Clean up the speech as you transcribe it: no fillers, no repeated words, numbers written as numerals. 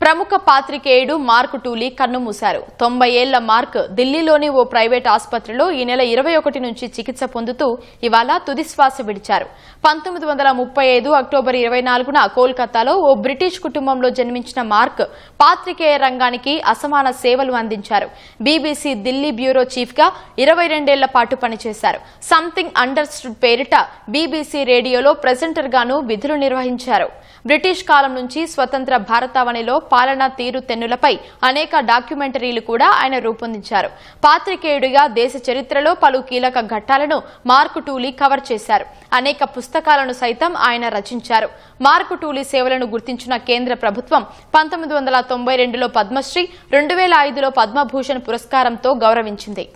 ప్రముఖ పాత్రికేయుడు మార్క్ టూలీ కన్నుమూశారు. 90 ఏళ్ల మార్క్ ఢిల్లీలోని ఓ ప్రైవేట్ ఆసుపత్రిలో ఈ నెల 21 నుంచి చికిత్స పొందుతూ ఇవాళ తుదిశ్వాస విడిచారు. 1935 అక్టోబర్ 24న కోల్కతాలో ఓ బ్రిటిష్ కుటుంబంలో జన్మించిన మార్క్ పాత్రికేయ రంగానికి అసమాన సేవలు అందించారు. బీబీసీ ఢిల్లీ బ్యూరో చీఫ్ గా 22 ఏళ్ల పాటు పనిచేశారు. సంథింగ్ అండర్స్టూడ్ పేరిట బీబీసీ రేడియోలో ప్రెజెంటర్ గాను విధులు నిర్వహించారు. బ్రిటిష్ కాలం నుంచి స్వతంత్ర భారతావనిలో పాలనా తీరు తెన్నులపై అనేక డాక్యుమెంటరీలు కూడా ఆయన రూపొందించారు. పాత్రికేయుడిగా దేశ చరిత్రలో పలు కీలక ఘట్టాలను మార్క్ టూలీ కవర్ చేశారు. అనేక పుస్తకాలను సైతం ఆయన రచించారు. మార్క్ టూలీ సేవలను గుర్తించిన కేంద్ర ప్రభుత్వం 1992లో పద్మశ్రీ, 2005లో పద్మభూషణ్ పురస్కారంతో గౌరవించింది.